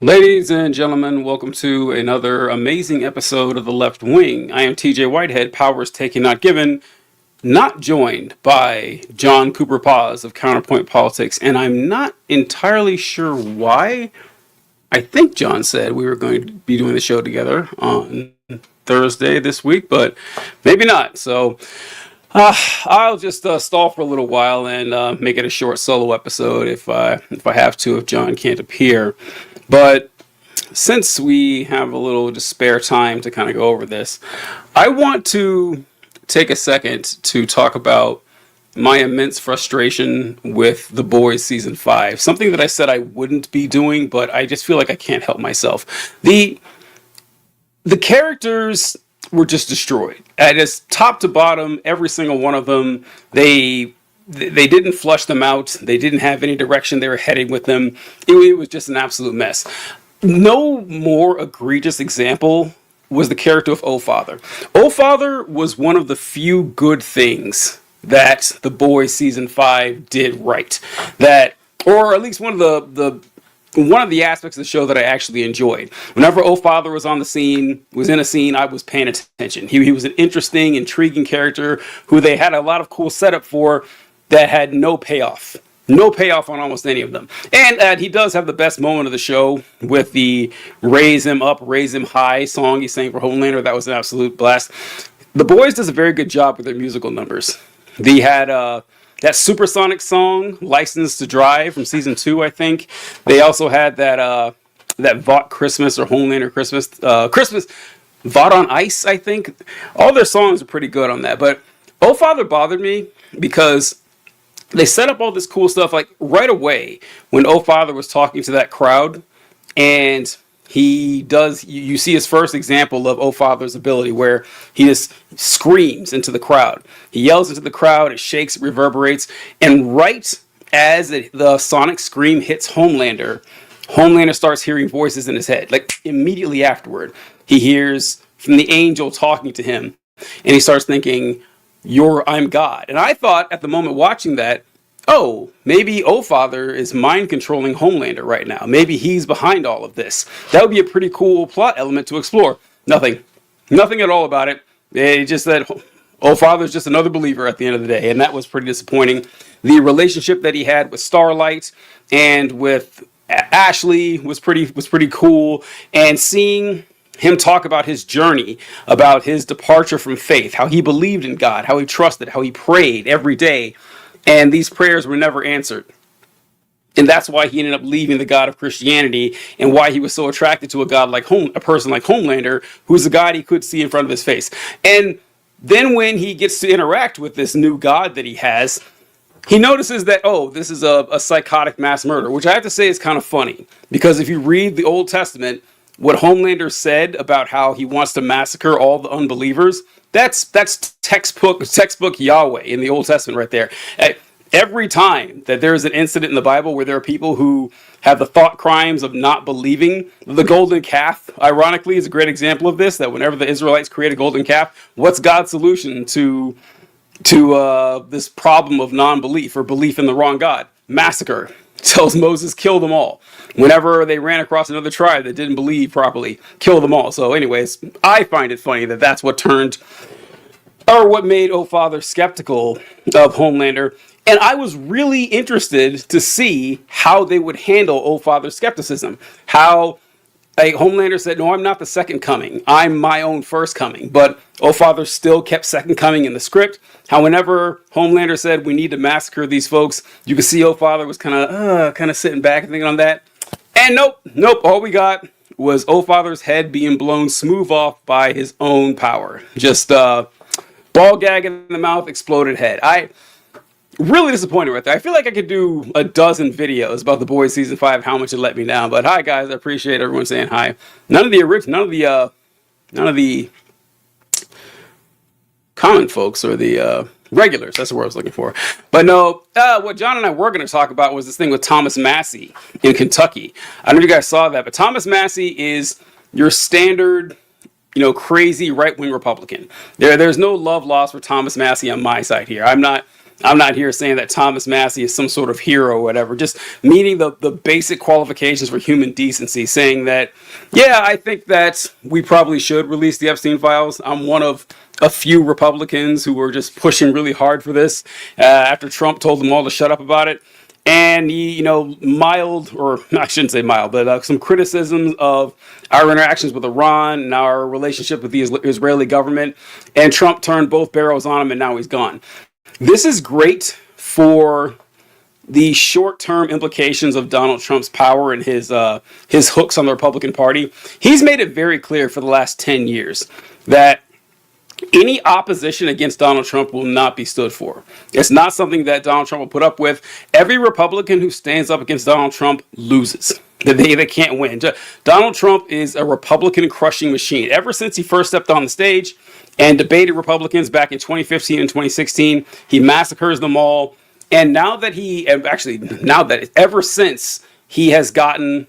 Ladies and gentlemen, welcome to another amazing episode of The Left Wing. I am TJ Whitehead, powers taken, not given, not joined by John Cooper Paz of Counterpoint Politics, and I'm not entirely sure why. I think John said we were going to be doing the show together on Thursday this week, but maybe not. So I'll just stall for a little while and make it a short solo episode if I have to, if John can't appear. But since we have a little just spare time to kind of go over this, I want to take a second to talk about my immense frustration with The Boys season 5. Something that I said I wouldn't be doing, but I just feel like I can't help myself. The characters were just destroyed. At just top to bottom, every single one of them, they didn't flush them out. They didn't have any direction they were heading with them. It was just an absolute mess. No more egregious example was the character of O Father. O Father was one of the few good things that The Boys season 5 did right. That, or at least one of the aspects of the show that I actually enjoyed. Whenever O Father was on the scene, was in a scene, I was paying attention. He was an interesting, intriguing character who they had a lot of cool setup for that had no payoff. No payoff on almost any of them. And he does have the best moment of the show with the Raise Him Up, Raise Him High song he sang for Homelander. That was an absolute blast. The Boys does a very good job with their musical numbers. They had that Supersonic song, License to Drive, from season 2, I think. They also had that Vought Christmas or Homelander Christmas, Vought on Ice, I think. All their songs are pretty good on that. But Oh Father bothered me because they set up all this cool stuff like right away when O Father was talking to that crowd, and you see his first example of O Father's ability where he just screams into the crowd. He yells into the crowd, it shakes, it reverberates, and right as the sonic scream hits Homelander starts hearing voices in his head. Like immediately afterward, he hears from the angel talking to him, and he starts thinking, I'm God. And I thought at the moment watching that, oh, maybe O Father is mind controlling Homelander right now. Maybe he's behind all of this. That would be a pretty cool plot element to explore. Nothing. Nothing at all about it. It just that O Father's just another believer at the end of the day, and that was pretty disappointing. The relationship that he had with Starlight and with Ashley was pretty cool, and seeing him talk about his journey, about his departure from faith, how he believed in God, how he trusted, how he prayed every day, and these prayers were never answered. And that's why he ended up leaving the God of Christianity, and why he was so attracted to a person like Homelander, who's a God he could see in front of his face. And then when he gets to interact with this new God that he has, he notices that, oh, this is a psychotic mass murderer, which I have to say is kind of funny. Because if you read the Old Testament, what Homelander said about how he wants to massacre all the unbelievers, that's textbook Yahweh in the Old Testament right there. Every time that there is an incident in the Bible where there are people who have the thought crimes of not believing, the golden calf, ironically, is a great example of this, that whenever the Israelites create a golden calf, what's God's solution to this problem of non-belief or belief in the wrong God? Massacre. Tells Moses, kill them all. Whenever they ran across another tribe that didn't believe properly, kill them all. So anyways, I find it funny that that's what made O Father skeptical of Homelander. And I was really interested to see how they would handle O Father's skepticism. How Homelander said, no, I'm not the second coming. I'm my own first coming. But O Father still kept second coming in the script. How whenever Homelander said we need to massacre these folks, you could see O Father was kind of sitting back and thinking on that. And nope. All we got was O Father's head being blown smooth off by his own power. Just ball gag in the mouth, exploded head. Really disappointed right there. I feel like I could do a dozen videos about The Boys season 5, how much it let me down. But hi guys, I appreciate everyone saying hi. None of the common folks or the regulars. That's the word I was looking for. But no, what John and I were going to talk about was this thing with Thomas Massey in Kentucky. I don't know if you guys saw that, but Thomas Massey is your standard, crazy right-wing Republican. There's no love lost for Thomas Massey on my side here. I'm not I'm not here saying that Thomas Massey is some sort of hero or whatever, just meeting the basic qualifications for human decency, saying that, yeah, I think that we probably should release the Epstein files. I'm one of a few Republicans who were just pushing really hard for this after Trump told them all to shut up about it. And he, mild, or I shouldn't say mild, but some criticisms of our interactions with Iran and our relationship with the Israeli government. And Trump turned both barrels on him, and now he's gone. This is great for the short-term implications of Donald Trump's power and his hooks on the Republican Party. He's made it very clear for the last 10 years that any opposition against Donald Trump will not be stood for. It's not something that Donald Trump will put up with. Every Republican who stands up against Donald Trump loses. They can't win. Donald Trump is a Republican crushing machine. Ever since he first stepped on the stage and debated Republicans back in 2015 and 2016, he massacres them all. And now that ever since he has gotten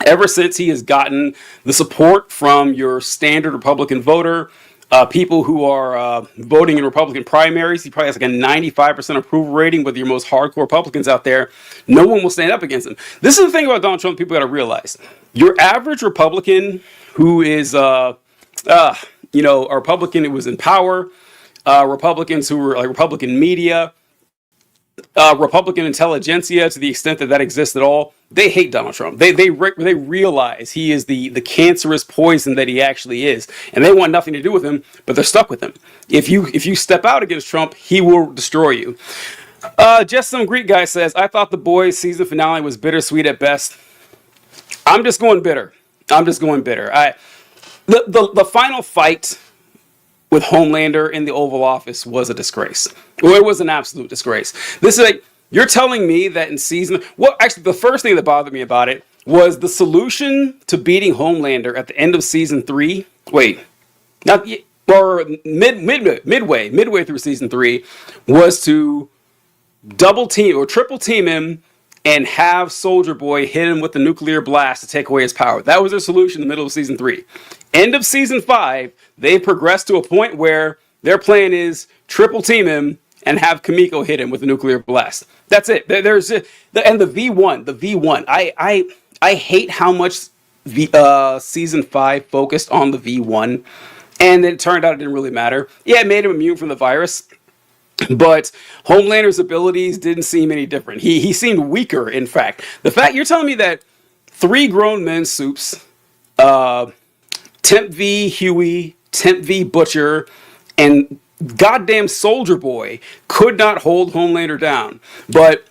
the support from your standard Republican voter, people who are voting in Republican primaries, he probably has like a 95% approval rating with your most hardcore Republicans out there. No one will stand up against him. This is the thing about Donald Trump people got to realize. Your average Republican who is, a Republican who was in power, Republicans who were like Republican media, Republican intelligentsia, to the extent that exists at all, they hate Donald Trump. They realize he is the cancerous poison that he actually is, and they want nothing to do with him, but they're stuck with him. If you step out against Trump, he will destroy you. Just some Greek guy says, I thought The Boys season finale was bittersweet at best. I'm just going bitter. The final fight with Homelander in the Oval Office was a disgrace. Well, it was an absolute disgrace. This is like, you're telling me that in season... Well, actually, the first thing that bothered me about it was the solution to beating Homelander at the end of season 3. Wait. Not yet, or midway through season 3 was to double team or triple team him and have Soldier Boy hit him with the nuclear blast to take away his power. That was their solution in the middle of season 3. End of season 5, they progressed to a point where their plan is triple team him and have Kimiko hit him with a nuclear blast. That's it. There's and the V1. I hate how much season 5 focused on the V1, and it turned out it didn't really matter. Yeah, it made him immune from the virus, but Homelander's abilities didn't seem any different. He seemed weaker, in fact. The fact you're telling me that 3 grown men soups, Temp V Huey, Temp V Butcher, and goddamn Soldier Boy could not hold Homelander down. But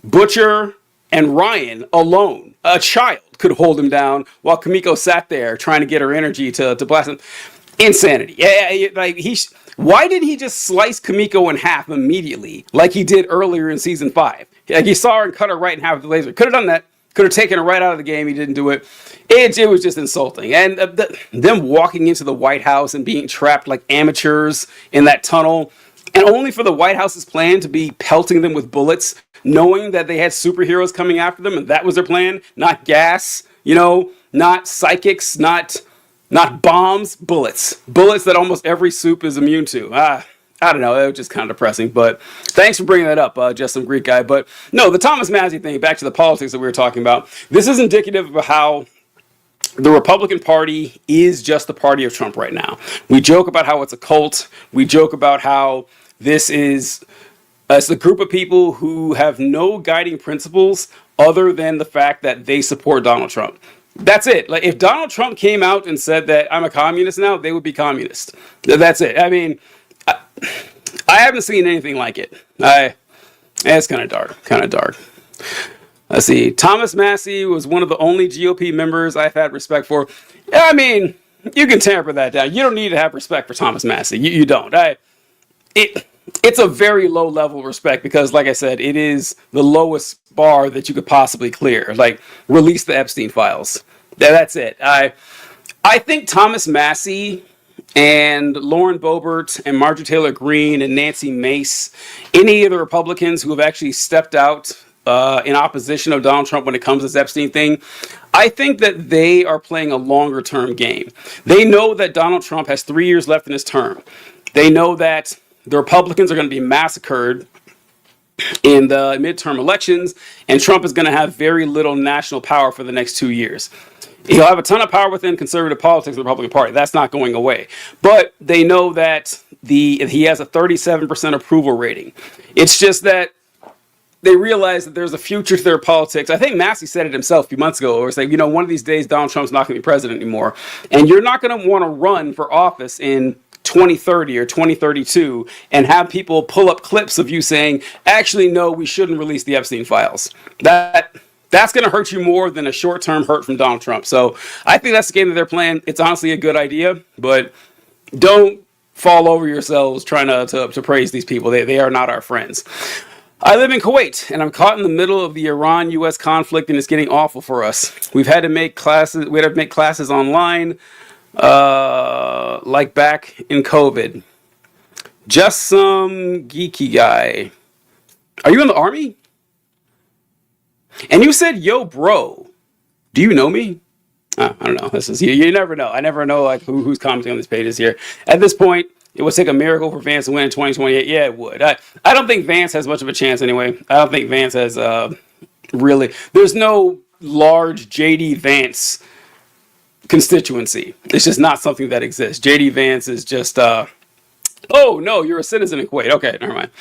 Butcher and Ryan alone, a child, could hold him down while Kimiko sat there trying to get her energy to blast him. Insanity. Yeah, like why did he just slice Kimiko in half immediately like he did earlier in season 5? Like he saw her and cut her right in half with the laser. Could have done that. Could have taken her right out of the game. He didn't do it. It was just insulting. And them walking into the White House and being trapped like amateurs in that tunnel, and only for the White House's plan to be pelting them with bullets, knowing that they had superheroes coming after them, and that was their plan. Not gas, not psychics, not bombs, bullets. Bullets that almost every soup is immune to. I don't know, it was just kind of depressing, but thanks for bringing that up, just some Greek guy. But no, the Thomas Massey thing, back to the politics that we were talking about, this is indicative of how the Republican Party is just the party of Trump right now. We joke about how it's a cult. We joke about how this is it's a group of people who have no guiding principles other than the fact that they support Donald Trump. That's it. Like if Donald Trump came out and said that I'm a communist now, they would be communist. That's it. I mean, I haven't seen anything like it. It's kind of dark. Let's see. Thomas Massey was one of the only GOP members I've had respect for. I mean, you can temper that down. You don't need to have respect for Thomas Massey. You don't. It's a very low level of respect because, like I said, it is the lowest bar that you could possibly clear. Like, release the Epstein files. That's it. I think Thomas Massey and Lauren Boebert and Marjorie Taylor Greene and Nancy Mace, any of the Republicans who have actually stepped out in opposition of Donald Trump when it comes to this Epstein thing, I think that they are playing a longer term game. They know that Donald Trump has 3 years left in his term. They know that the Republicans are going to be massacred in the midterm elections, and Trump is going to have very little national power for the next 2 years. He'll have a ton of power within conservative politics in the Republican Party. That's not going away. But they know that he has a 37% approval rating. It's just that they realize that there's a future to their politics. I think Massey said it himself a few months ago, where it's like, one of these days Donald Trump's not going to be president anymore. And you're not going to want to run for office in 2030 or 2032 and have people pull up clips of you saying, actually, no, we shouldn't release the Epstein files. That's going to hurt you more than a short-term hurt from Donald Trump. So I think that's the game that they're playing. It's honestly a good idea, but don't fall over yourselves trying to praise these people. They are not our friends. I live in Kuwait, and I'm caught in the middle of the Iran-U.S. conflict, and it's getting awful for us. We had to make classes online, like back in COVID. Just some geeky guy. Are you in the army? And you said, yo, bro, do you know me? I don't know. This is you never know. I never know who's commenting on these pages here. At this point, it would take a miracle for Vance to win in 2028. Yeah, it would. I don't think Vance has much of a chance anyway. I don't think Vance has really. There's no large JD Vance constituency. It's just not something that exists. JD Vance is just. Oh no, you're a citizen in Kuwait. Okay, never mind.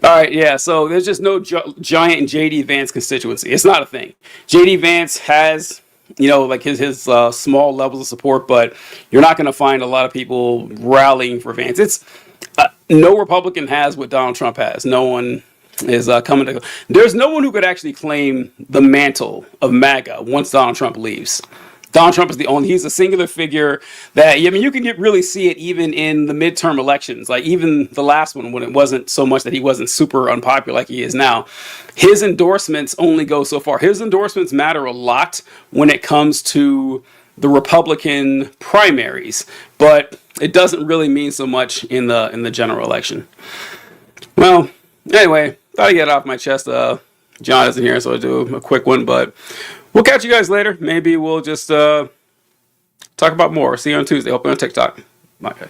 All right, yeah, so there's just no giant JD Vance constituency. It's not a thing. JD Vance has, like his small levels of support, but you're not going to find a lot of people rallying for Vance. It's no Republican has what Donald Trump has. No one is coming to. There's no one who could actually claim the mantle of MAGA once Donald Trump leaves. Donald Trump is he's a singular figure that, you can really see it even in the midterm elections, like even the last one when it wasn't so much that he wasn't super unpopular like he is now. His endorsements only go so far. His endorsements matter a lot when it comes to the Republican primaries, but it doesn't really mean so much in the general election. Well, anyway, thought I'd get it off my chest. John isn't here, so I'll do a quick one, but we'll catch you guys later. Maybe we'll just talk about more. See you on Tuesday. Hope you're on TikTok. Bye, guys.